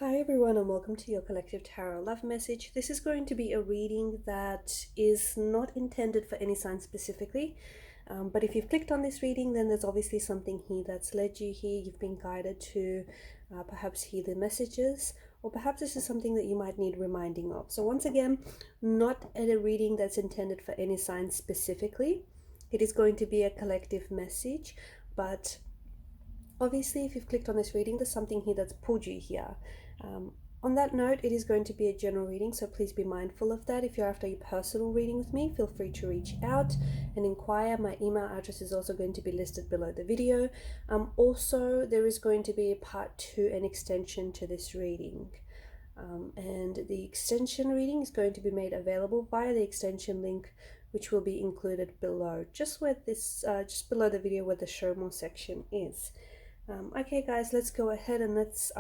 Hi everyone and welcome to your collective tarot love message. This is going to be a reading that is not intended for any sign specifically, but if you've clicked on this reading, then there's obviously something here that's led you here. You've been guided to perhaps hear the messages, or perhaps this is something that you might need reminding of. So once again, not a reading that's intended for any sign specifically. It is going to be a collective message, but obviously, if you've clicked on this reading, there's something here that's pulled you here. On that note, it is going to be a general reading, so please be mindful of that. If you're after a personal reading with me, feel free to reach out and inquire. My email address is also going to be listed below the video. Also, there is going to be a part 2, an extension to this reading. And the extension reading is going to be made available via the extension link, which will be included below, just where this, just below the video where the show more section is. Okay guys, let's go ahead and let's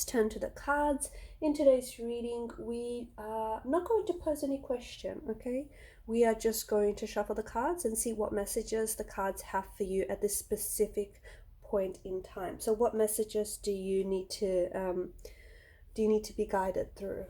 turn to the cards. In today's reading, we are not going to pose any question, okay? We are just going to shuffle the cards and see what messages the cards have for you at this specific point in time. So what messages do you need to be guided through?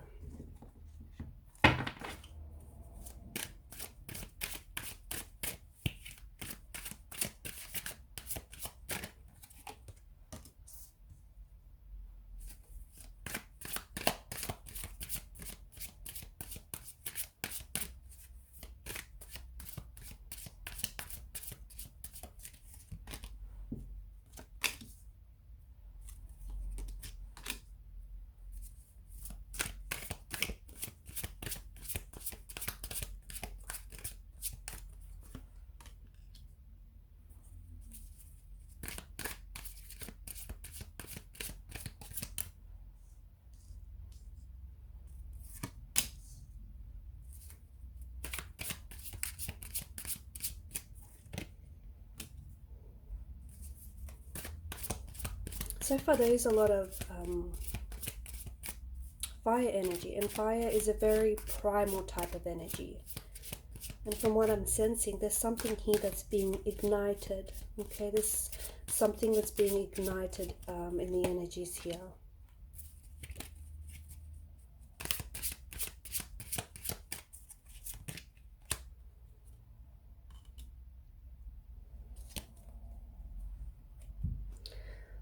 So far there is a lot of fire energy, and fire is a very primal type of energy. And from what I'm sensing, there's something here that's being ignited. Okay, there's something that's being ignited in the energies here.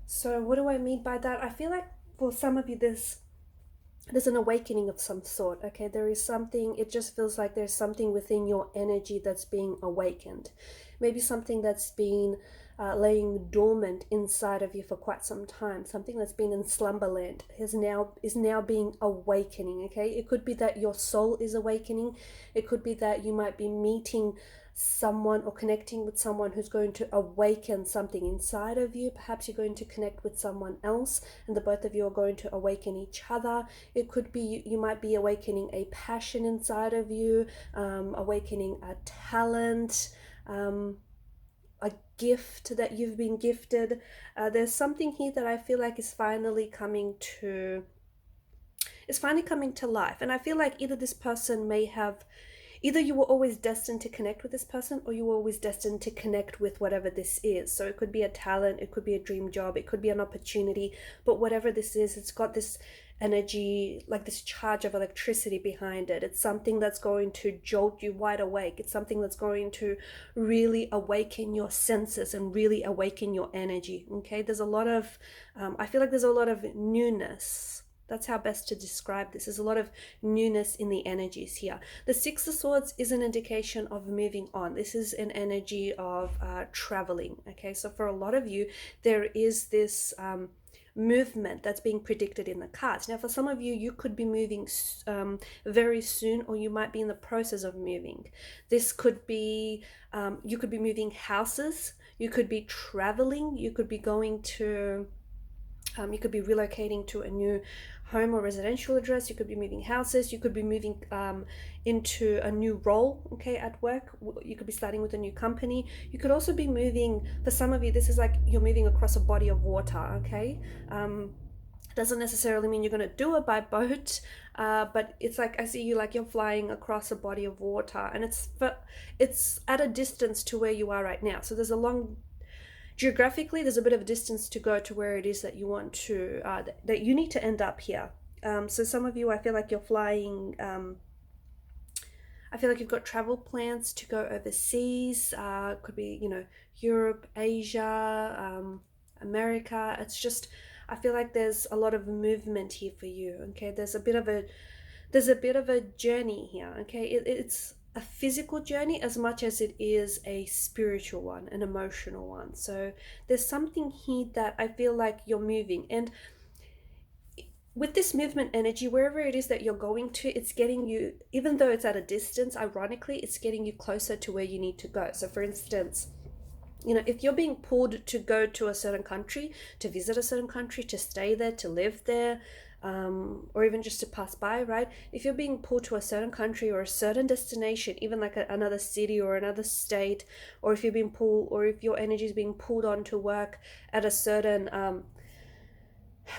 So what do I mean by that? I feel like for some of you there's an awakening of some sort. Okay, there is something, it just feels like there's something within your energy that's being awakened. Maybe something that's been laying dormant inside of you for quite some time. Something that's been in slumberland is now being awakening. Okay, it could be that your soul is awakening. It could be that you might be meeting someone or connecting with someone who's going to awaken something inside of you. Perhaps you're going to connect with someone else and the both of you are going to awaken each other. It could be you might be awakening a passion inside of you, awakening a talent, a gift that you've been gifted. There's something here that I feel like is finally coming to life. And I feel like either this person either you were always destined to connect with this person, or you were always destined to connect with whatever this is. So it could be a talent, it could be a dream job, it could be an opportunity, but whatever this is, it's got this energy, like this charge of electricity behind it. It's something that's going to jolt you wide awake. It's something that's going to really awaken your senses and really awaken your energy. Okay, there's a lot of, I feel like there's a lot of newness. That's how best to describe this. There's a lot of newness in the energies here. The Six of Swords is an indication of moving on. This is an energy of traveling. Okay, so for a lot of you, there is this movement that's being predicted in the cards. Now, for some of you, you could be moving very soon, or you might be in the process of moving. This could be, you could be moving houses, you could be traveling, you could be going to, you could be relocating to a new home or residential address, you could be moving houses, you could be moving into a new role, okay, at work, you could be starting with a new company. You could also be moving, for some of you, this is like you're moving across a body of water, okay? Doesn't necessarily mean you're going to do it by boat, but it's like I see you like you're flying across a body of water, and it's at a distance to where you are right now. So there's a long geographically, there's a bit of a distance to go to where it is that you want to, that you need to end up here. So some of you, I feel like you're flying, I feel like you've got travel plans to go overseas. Could be, Europe, Asia, America. It's just, I feel like there's a lot of movement here for you. Okay, there's a bit of a journey here. Okay, it's a physical journey as much as it is a spiritual one, an emotional one. So there's something here that I feel like you're moving, and with this movement energy, wherever it is that you're going to, it's getting you, even though it's at a distance, ironically, it's getting you closer to where you need to go. So for instance, if you're being pulled to go to a certain country, to visit a certain country, to stay there, to live there, or even just to pass by, right? If you're being pulled to a certain country or a certain destination, even like another city or another state, or if you're being pulled, or if your energy is being pulled on to work at a certain,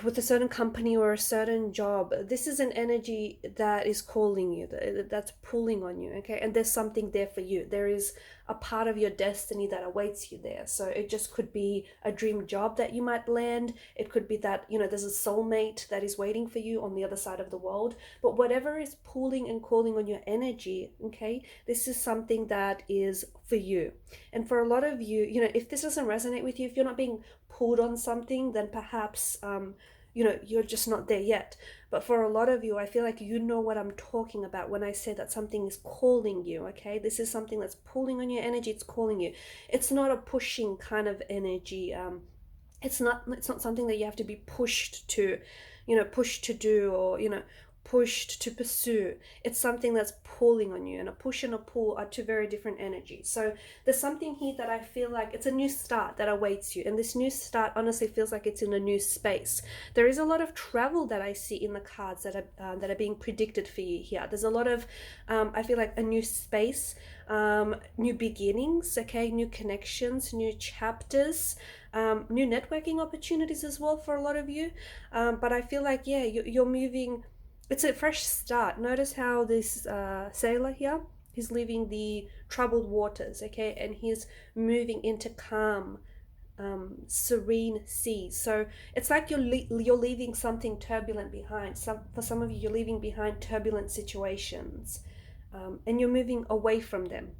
with a certain company or a certain job, this is an energy that is calling you, that's pulling on you, okay? And there's something there for you. There is a part of your destiny that awaits you there. So it just could be a dream job that you might land. It could be that, there's a soulmate that is waiting for you on the other side of the world. But whatever is pulling and calling on your energy, okay, this is something that is for you. And for a lot of you, if this doesn't resonate with you, if you're not being pulled on something, then perhaps you're just not there yet. But for a lot of you, I feel like you know what I'm talking about when I say that something is calling you, okay? This is something that's pulling on your energy, it's calling you. It's not a pushing kind of energy. It's not something that you have to be pushed to do, or pushed to pursue. It's something that's pulling on you, and a push and a pull are two very different energies. So there's something here that I feel like it's a new start that awaits you, and this new start honestly feels like it's in a new space. There is a lot of travel that I see in the cards that are being predicted for you here. There's a lot of I feel like a new space, new beginnings, okay, new connections, new chapters, new networking opportunities as well for a lot of you. But I feel like, yeah, you're moving. It's a fresh start. Notice how this sailor here, he's leaving the troubled waters, okay, and he's moving into calm, serene seas. So it's like you're leaving something turbulent behind. For some of you, you're leaving behind turbulent situations, and you're moving away from them.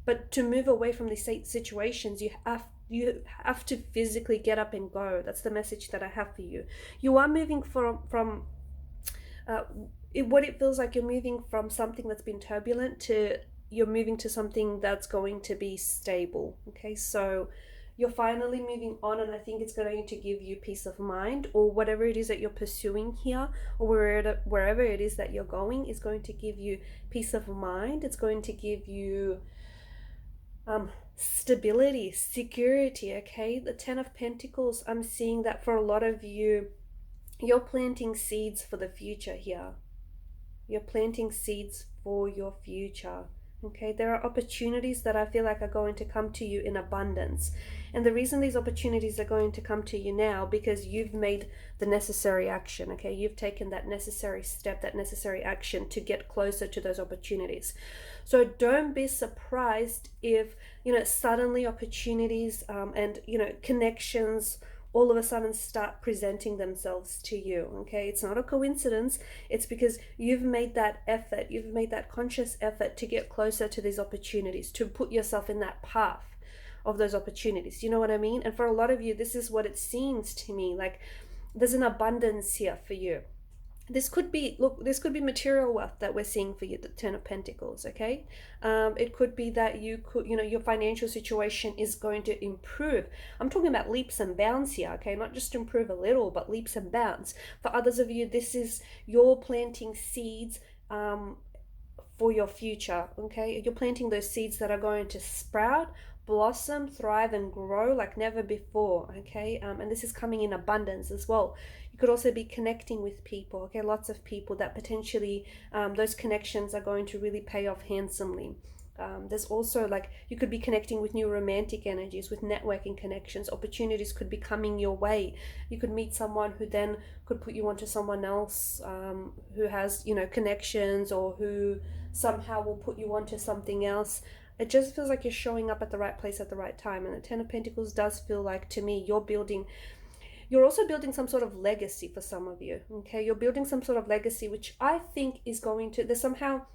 But to move away from these situations, you have to physically get up and go. That's the message that I have for you. You are moving from what it feels like, you're moving from something that's been turbulent to you're moving to something that's going to be stable. Okay, so you're finally moving on, and I think it's going to give you peace of mind, or whatever it is that you're pursuing here, or wherever it is that you're going is going to give you peace of mind. It's going to give you stability, security. Okay, the 10 of Pentacles, I'm seeing that for a lot of you, you're planting seeds for the future here. You're planting seeds for your future. Okay, there are opportunities that I feel like are going to come to you in abundance. And the reason these opportunities are going to come to you now, because you've made the necessary action, okay? You've taken that necessary step, that necessary action to get closer to those opportunities. So don't be surprised if, suddenly opportunities and, connections all of a sudden start presenting themselves to you, okay? It's not a coincidence. It's because you've made that effort, you've made that conscious effort to get closer to these opportunities, to put yourself in that path of those opportunities. You know what I mean? And for a lot of you, this is what it seems to me, like there's an abundance here for you. This could be material wealth that we're seeing for you, the 10 of Pentacles, okay? It could be that your financial situation is going to improve. I'm talking about leaps and bounds here, okay? Not just improve a little, but leaps and bounds. For others of you, this is you're planting seeds for your future, okay? You're planting those seeds that are going to sprout, blossom, thrive, and grow like never before, okay? And this is coming in abundance as well. You could also be connecting with people, okay? Lots of people that potentially those connections are going to really pay off handsomely. There's also you could be connecting with new romantic energies, with networking connections. Opportunities could be coming your way. You could meet someone who then could put you onto someone else who has connections, or who somehow will put you onto something else. It just feels like you're showing up at the right place at the right time. And the Ten of Pentacles does feel like, to me, you're also building some sort of legacy for some of you, okay? You're building some sort of legacy, which I think is going to, there's somehow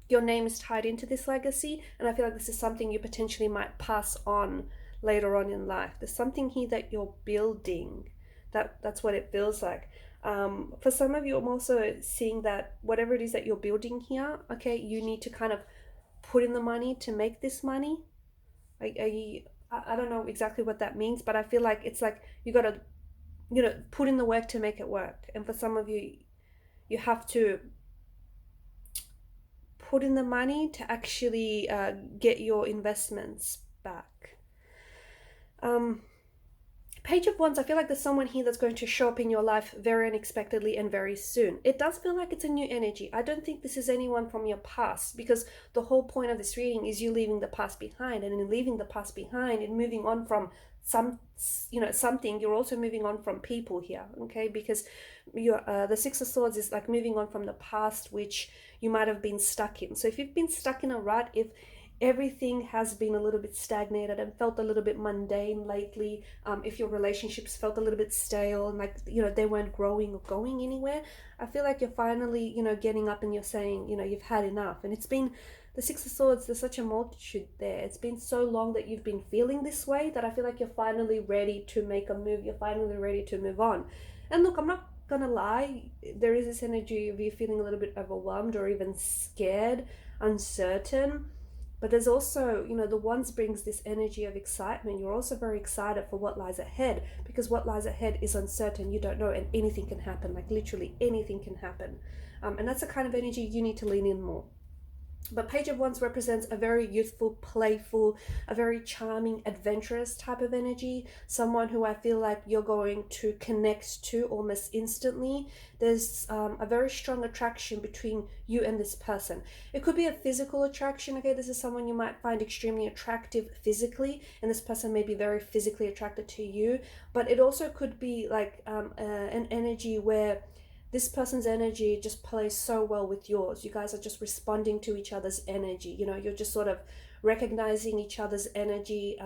your name is tied into this legacy, and I feel like this is something you potentially might pass on later on in life. There's something here that you're building. That's what it feels like. For some of you, I'm also seeing that whatever it is that you're building here, okay, you need to kind of put in the money to make this money. I don't know exactly what that means, but I feel like it's like you got to, put in the work to make it work. And for some of you, you have to put in the money to actually get your investments back. Page of Wands, I feel like there's someone here that's going to show up in your life very unexpectedly and very soon. It does feel like it's a new energy. I don't think this is anyone from your past, because the whole point of this reading is you leaving the past behind, and in leaving the past behind and moving on from something, you're also moving on from people here, okay? Because the Six of Swords is like moving on from the past, which you might have been stuck in. So if you've been stuck in a rut, if everything has been a little bit stagnated and felt a little bit mundane lately, if your relationships felt a little bit stale and like, they weren't growing or going anywhere, I feel like you're finally, getting up and you're saying, you've had enough. And it's been, the Six of Swords, there's such a multitude there. It's been so long that you've been feeling this way that I feel like you're finally ready to make a move. You're finally ready to move on. And look, I'm not gonna lie, there is this energy of you feeling a little bit overwhelmed or even scared, uncertain. But there's also, the Wands brings this energy of excitement. You're also very excited for what lies ahead, because what lies ahead is uncertain. You don't know, and anything can happen. Like literally anything can happen. And that's the kind of energy you need to lean in more. But Page of Wands represents a very youthful, playful, a very charming, adventurous type of energy. Someone who I feel like you're going to connect to almost instantly. There's a very strong attraction between you and this person. It could be a physical attraction, okay? This is someone you might find extremely attractive physically, and this person may be very physically attracted to you. But it also could be like an energy where this person's energy just plays so well with yours. You guys are just responding to each other's energy. You're just sort of recognizing each other's energy.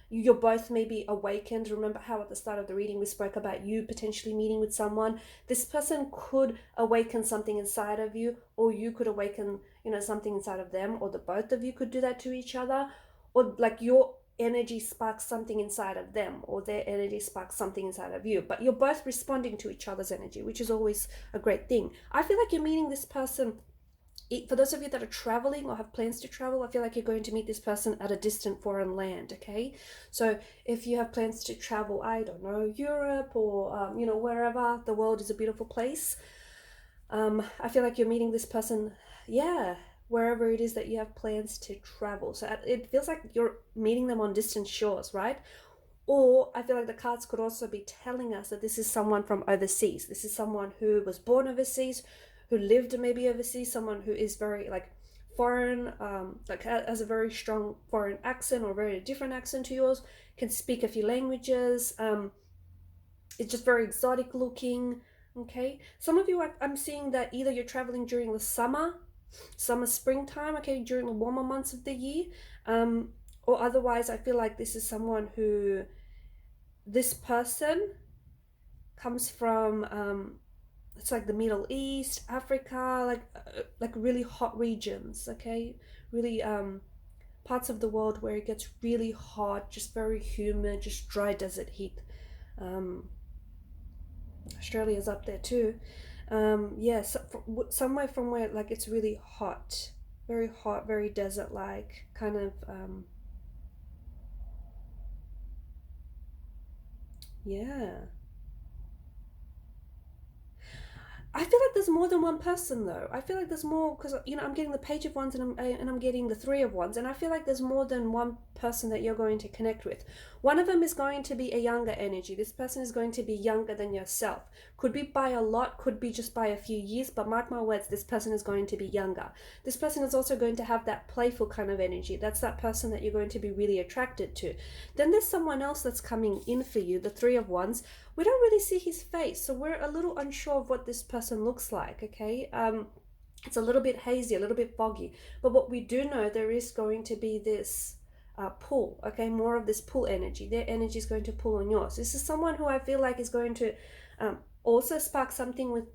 You're both maybe awakened. Remember how at the start of the reading we spoke about you potentially meeting with someone? This person could awaken something inside of you, or you could awaken, something inside of them, or the both of you could do that to each other, or like your energy sparks something inside of them, or their energy sparks something inside of you, but you're both responding to each other's energy, which is always a great thing. I feel like you're meeting this person, for those of you that are traveling or have plans to travel, I feel like you're going to meet this person at a distant foreign land, okay? So if you have plans to travel, I don't know, Europe or wherever, the world is a beautiful place. I feel like you're meeting this person, wherever it is that you have plans to travel. So it feels like you're meeting them on distant shores, right? Or I feel like the cards could also be telling us that this is someone from overseas. This is someone who was born overseas, who lived maybe overseas, someone who is very like foreign, like has a very strong foreign accent or very different accent to yours, can speak a few languages, it's just very exotic looking, okay? Some of you, I'm seeing that either you're traveling during the summer, springtime, okay, during the warmer months of the year, or otherwise I feel like this is someone who, this person comes from it's like the Middle East, Africa, like really hot regions, okay, really parts of the world where it gets really hot, just very humid, just dry desert heat. Australia's up there too. Yes, somewhere from where like it's really hot, very desert like kind of I feel like there's more than one person though. I feel like there's more, because I'm getting the Page of Wands and I'm getting the Three of Wands, and I feel like there's more than one person that you're going to connect with. One of them is going to be a younger energy. This person is going to be younger than yourself. Could be by a lot, could be just by a few years, but mark my words, this person is going to be younger. This person is also going to have that playful kind of energy. That's that person that you're going to be really attracted to. Then there's someone else that's coming in for you, the Three of Wands. We don't really see his face, so we're a little unsure of what this person looks like, okay? It's a little bit hazy, a little bit foggy. But what we do know, there is going to be this pull, okay? More of this pull energy. Their energy is going to pull on yours. This is someone who I feel like is going to also spark something with,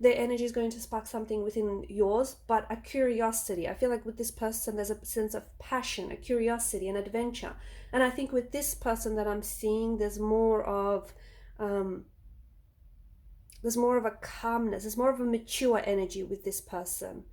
their energy is going to spark something within yours, but a curiosity. I feel like with this person, there's a sense of passion, a curiosity, an adventure. And I think with this person that I'm seeing, there's more of a calmness, there's more of a mature energy with this person.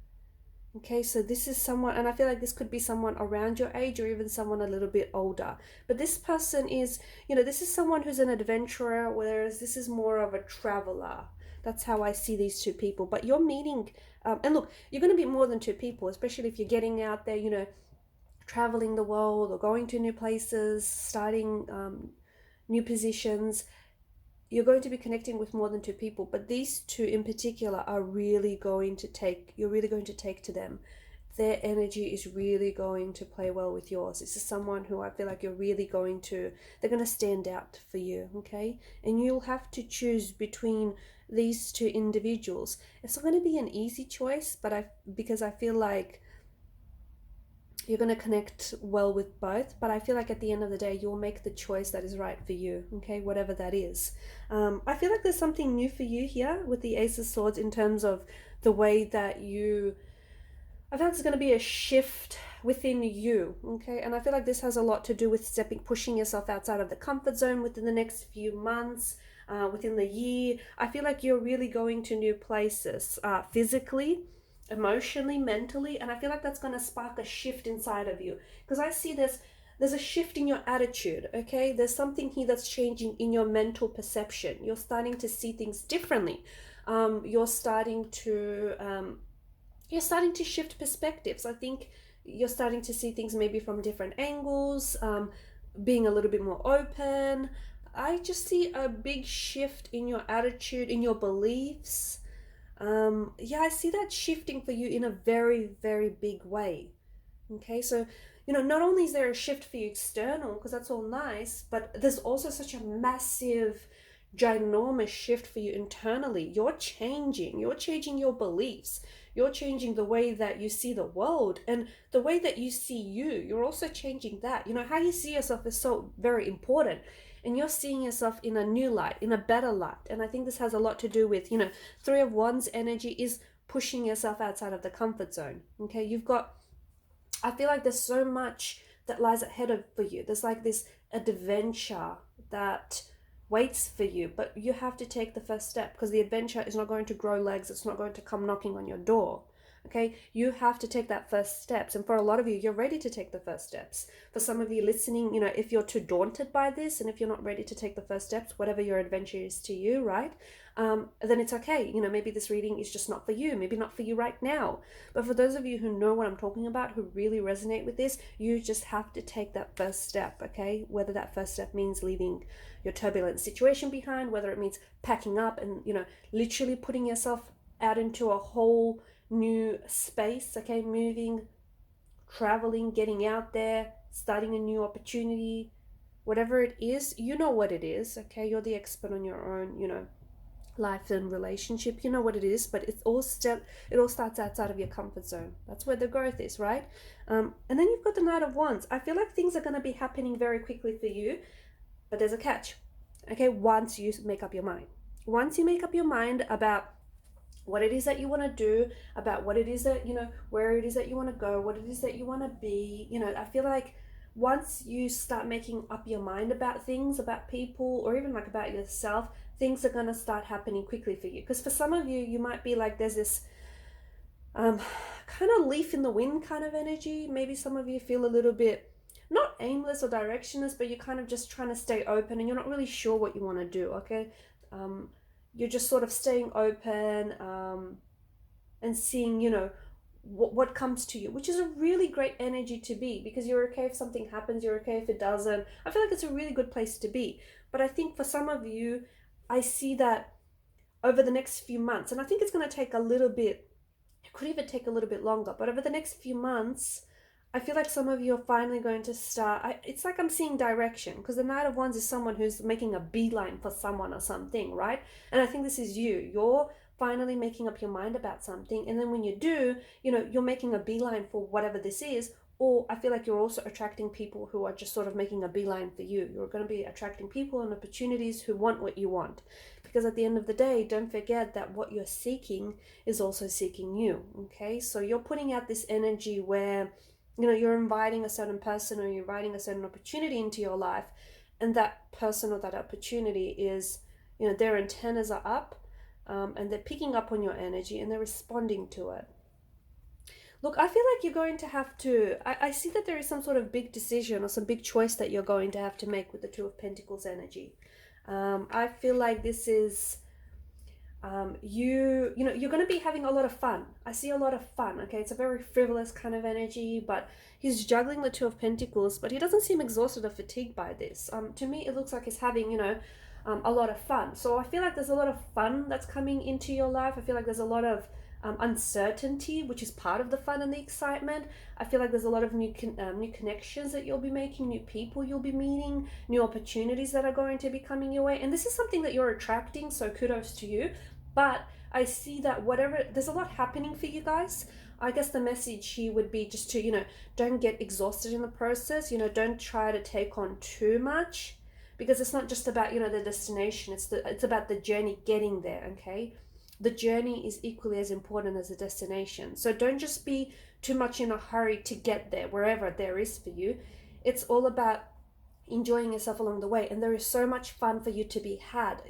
Okay, so this is someone, and I feel like this could be someone around your age or even someone a little bit older. But this person is, this is someone who's an adventurer, whereas this is more of a traveler. That's how I see these two people. But you're meeting, and look, you're going to be more than two people, especially if you're getting out there, traveling the world or going to new places, starting new positions. You're going to be connecting with more than two people, but these two in particular are really going to take, you're really going to take to them. Their energy is really going to play well with yours. This is someone who I feel like you're really going to, they're going to stand out for you, okay? And you'll have to choose between these two individuals. It's not going to be an easy choice, but because I feel like you're going to connect well with both, but I feel like at the end of the day, you'll make the choice that is right for you, okay, whatever that is. I feel like there's something new for you here with the Ace of Swords in terms of the way that I feel like there's going to be a shift within you, okay, and I feel like this has a lot to do with pushing yourself outside of the comfort zone within the next few months, within the year. I feel like you're really going to new places, physically, emotionally, mentally, and I feel like that's going to spark a shift inside of you, because I see there's a shift in your attitude, okay? There's something here that's changing in your mental perception. You're starting to see things differently. You're starting to shift perspectives. I think you're starting to see things maybe from different angles, being a little bit more open. I just see a big shift in your attitude, in your beliefs. I see that shifting for you in a very, very big way. Okay, so, not only is there a shift for you external, because that's all nice, but there's also such a massive, ginormous shift for you internally. You're changing your beliefs. You're changing the way that you see the world and the way that you see you. You're also changing that. How you see yourself is so very important. And you're seeing yourself in a new light, in a better light. And I think this has a lot to do with, Three of Wands energy is pushing yourself outside of the comfort zone. Okay, I feel like there's so much that lies ahead for you. There's like this adventure that waits for you, but you have to take the first step, because the adventure is not going to grow legs. It's not going to come knocking on your door. Okay, you have to take that first steps. And for a lot of you, you're ready to take the first steps. For some of you listening, if you're too daunted by this, and if you're not ready to take the first steps, whatever your adventure is to you, right? Then it's okay. Maybe this reading is just not for you, maybe not for you right now. But for those of you who know what I'm talking about, who really resonate with this, you just have to take that first step, okay? Whether that first step means leaving your turbulent situation behind, whether it means packing up and, literally putting yourself out into a whole new space, okay? Moving, traveling, getting out there, starting a new opportunity, whatever it is, you know what it is, okay? You're the expert on your own, life and relationship. You know what it is, but it all starts outside of your comfort zone. That's where the growth is, right? And then you've got the Knight of Wands. I feel like things are going to be happening very quickly for you, but there's a catch, okay? Once you make up your mind about what it is that you want to do, about what it is that, where it is that you want to go, what it is that you want to be. I feel like once you start making up your mind about things, about people, or even like about yourself, things are going to start happening quickly for you. Because for some of you, you might be like, there's this kind of leaf in the wind kind of energy. Maybe some of you feel a little bit, not aimless or directionless, but you're kind of just trying to stay open and you're not really sure what you want to do, okay? You're just sort of staying open and seeing, what comes to you, which is a really great energy to be, because you're okay if something happens, you're okay if it doesn't. I feel like it's a really good place to be. But I think for some of you, I see that over the next few months, and I think it's going to take a little bit, it could even take a little bit longer, but over the next few months, I feel like some of you are finally going to start, it's like I'm seeing direction, because the Knight of Wands is someone who's making a beeline for someone or something, right? And I think this is you. You're finally making up your mind about something. And then when you do, you know, you're making a beeline for whatever this is. Or I feel like you're also attracting people who are just sort of making a beeline for you. You're going to be attracting people and opportunities who want what you want. Because at the end of the day, don't forget that what you're seeking is also seeking you. Okay, so you're putting out this energy where, you know, you're inviting a certain person or you're inviting a certain opportunity into your life, and that person or that opportunity is, you know, their antennas are up, and they're picking up on your energy and they're responding to it. Look, I feel like you're going to have to, I see that there is some sort of big decision or some big choice that you're going to have to make with the Two of Pentacles energy. I feel like this is, you know, you're going to be having a lot of fun. I see a lot of fun, okay? It's a very frivolous kind of energy, but he's juggling the Two of Pentacles, but he doesn't seem exhausted or fatigued by this. To me, it looks like he's having, you know, a lot of fun. So I feel like there's a lot of fun that's coming into your life. I feel like there's a lot of uncertainty, which is part of the fun and the excitement. I feel like there's a lot of new connections that you'll be making, new people you'll be meeting, new opportunities that are going to be coming your way. And this is something that you're attracting, so kudos to you. But I see that there's a lot happening for you guys. I guess the message here would be just to, you know, don't get exhausted in the process. You know, don't try to take on too much, because it's not just about, you know, the destination. It's about the journey getting there, okay? The journey is equally as important as the destination. So don't just be too much in a hurry to get there, wherever there is for you. It's all about enjoying yourself along the way. And there is so much fun for you to be had.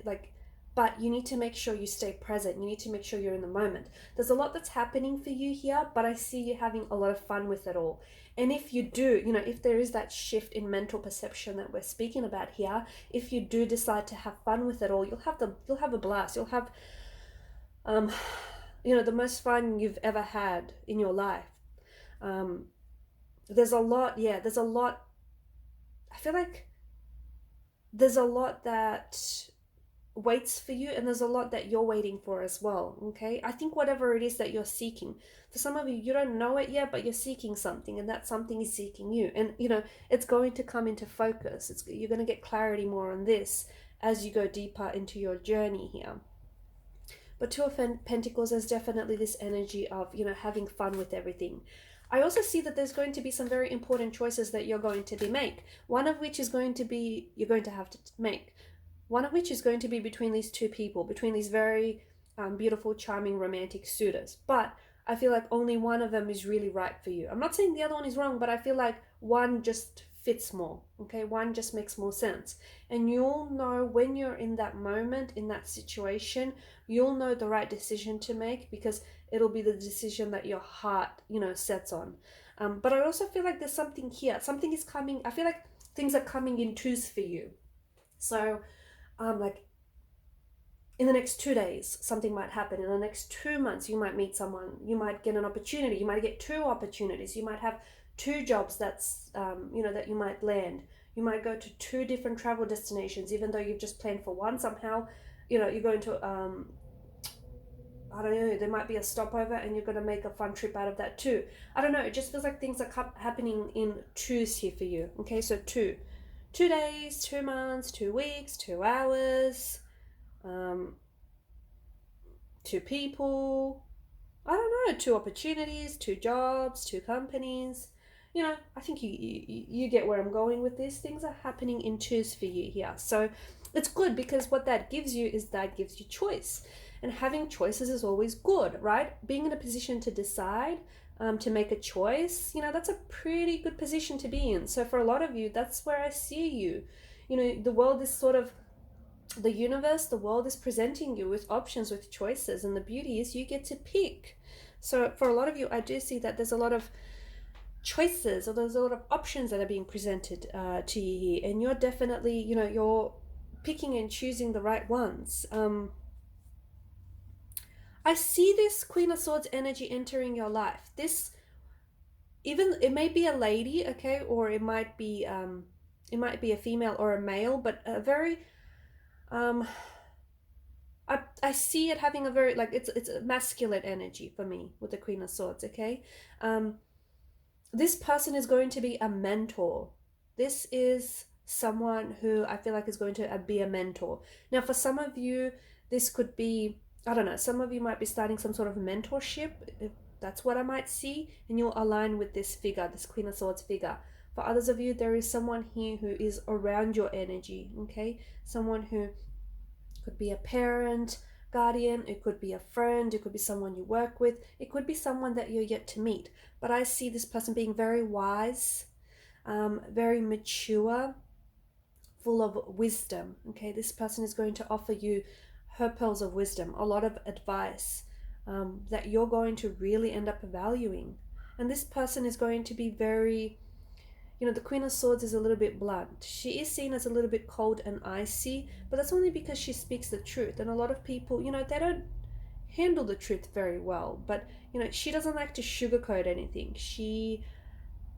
But you need to make sure you stay present. You need to make sure you're in the moment. There's a lot that's happening for you here, but I see you having a lot of fun with it all. And if you do, you know, if there is that shift in mental perception that we're speaking about here, if you do decide to have fun with it all, you'll have a blast. You'll have you know, the most fun you've ever had in your life. There's a lot, I feel like there's a lot that waits for you, and there's a lot that you're waiting for as well, okay? I think whatever it is that you're seeking, for some of you, you don't know it yet, but you're seeking something, and that something is seeking you. And, you know, it's going to come into focus. You're going to get clarity more on this as you go deeper into your journey here. But Two of Pentacles is definitely this energy of, you know, having fun with everything. I also see that there's going to be some very important choices that you're going to make. One of which is going to be, you're going to have to make. One of which is going to be between these two people, between these very beautiful, charming, romantic suitors. But I feel like only one of them is really right for you. I'm not saying the other one is wrong, but I feel like one just fits more, okay? One just makes more sense. And you'll know when you're in that moment, in that situation, you'll know the right decision to make, because it'll be the decision that your heart, you know, sets on. But I also feel like there's something here. Something is coming. I feel like things are coming in twos for you. So, like, in the next 2 days, something might happen. In the next 2 months, you might meet someone. You might get an opportunity. You might get 2 opportunities. You might have 2 jobs that's, you know, that you might land. You might go to 2 different travel destinations, even though you've just planned for one. Somehow, you know, you're going to, I don't know, there might be a stopover and you're going to make a fun trip out of that too. I don't know, it just feels like things are happening in twos here for you. Okay, so 2 days, 2 months, 2 weeks, 2 hours, 2 people, I don't know, 2 opportunities, 2 jobs, 2 companies. You know, I think you get where I'm going with this. Things are happening in twos for you here. So it's good, because what that gives you is that gives you choice. And having choices is always good, right? Being in a position to decide, to make a choice, you know, that's a pretty good position to be in. So for a lot of you, that's where I see you. You know, the world is sort of, the universe, the world is presenting you with options, with choices. And the beauty is you get to pick. So for a lot of you, I do see that there's a lot of choices, or there's a lot of options that are being presented to you here. And you're definitely, you know, you're picking and choosing the right ones. I see this Queen of Swords energy entering your life. This, even, it may be a lady, okay, or it might be a female or a male, but a very, I see it having a very, like, it's a masculine energy for me with the Queen of Swords, okay? This person is going to be a mentor. This is someone who I feel like is going to be a mentor. Now, for some of you, this could be I don't know, some of you might be starting some sort of mentorship, if that's what I might see, and you'll align with this figure, this Queen of Swords figure. For others of you, there is someone here who is around your energy, okay? Someone who could be a parent, guardian, it could be a friend, it could be someone you work with, it could be someone that you're yet to meet. But I see this person being very wise, very mature, full of wisdom, okay? This person is going to offer you her pearls of wisdom, a lot of advice that you're going to really end up valuing. And this person is going to be very, the Queen of Swords is a little bit blunt. She is seen as a little bit cold and icy, but that's only because she speaks the truth. And a lot of people, they don't handle the truth very well. But, she doesn't like to sugarcoat anything. She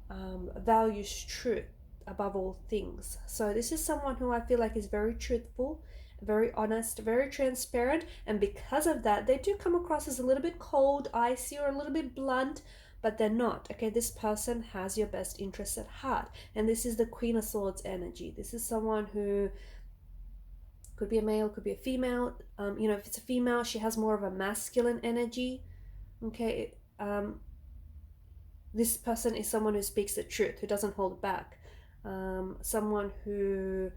values truth above all things. So this is someone who I feel like is very truthful, very honest, very transparent. And because of that, they do come across as a little bit cold, icy, or a little bit blunt, but they're not. Okay, this person has your best interests at heart. And this is the Queen of Swords energy. This is someone who could be a male, could be a female. If it's a female, she has more of a masculine energy. Okay, this person is someone who speaks the truth, who doesn't hold back. Someone who,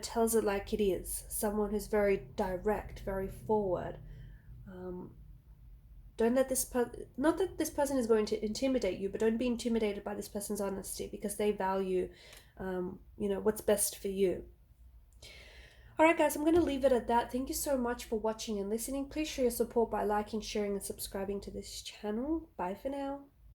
tells it like it is. Someone who's very direct, very forward. Don't let this not that this person is going to intimidate you, but don't be intimidated by this person's honesty, because they value, what's best for you. Alright guys, I'm going to leave it at that. Thank you so much for watching and listening. Please show your support by liking, sharing, and subscribing to this channel. Bye for now.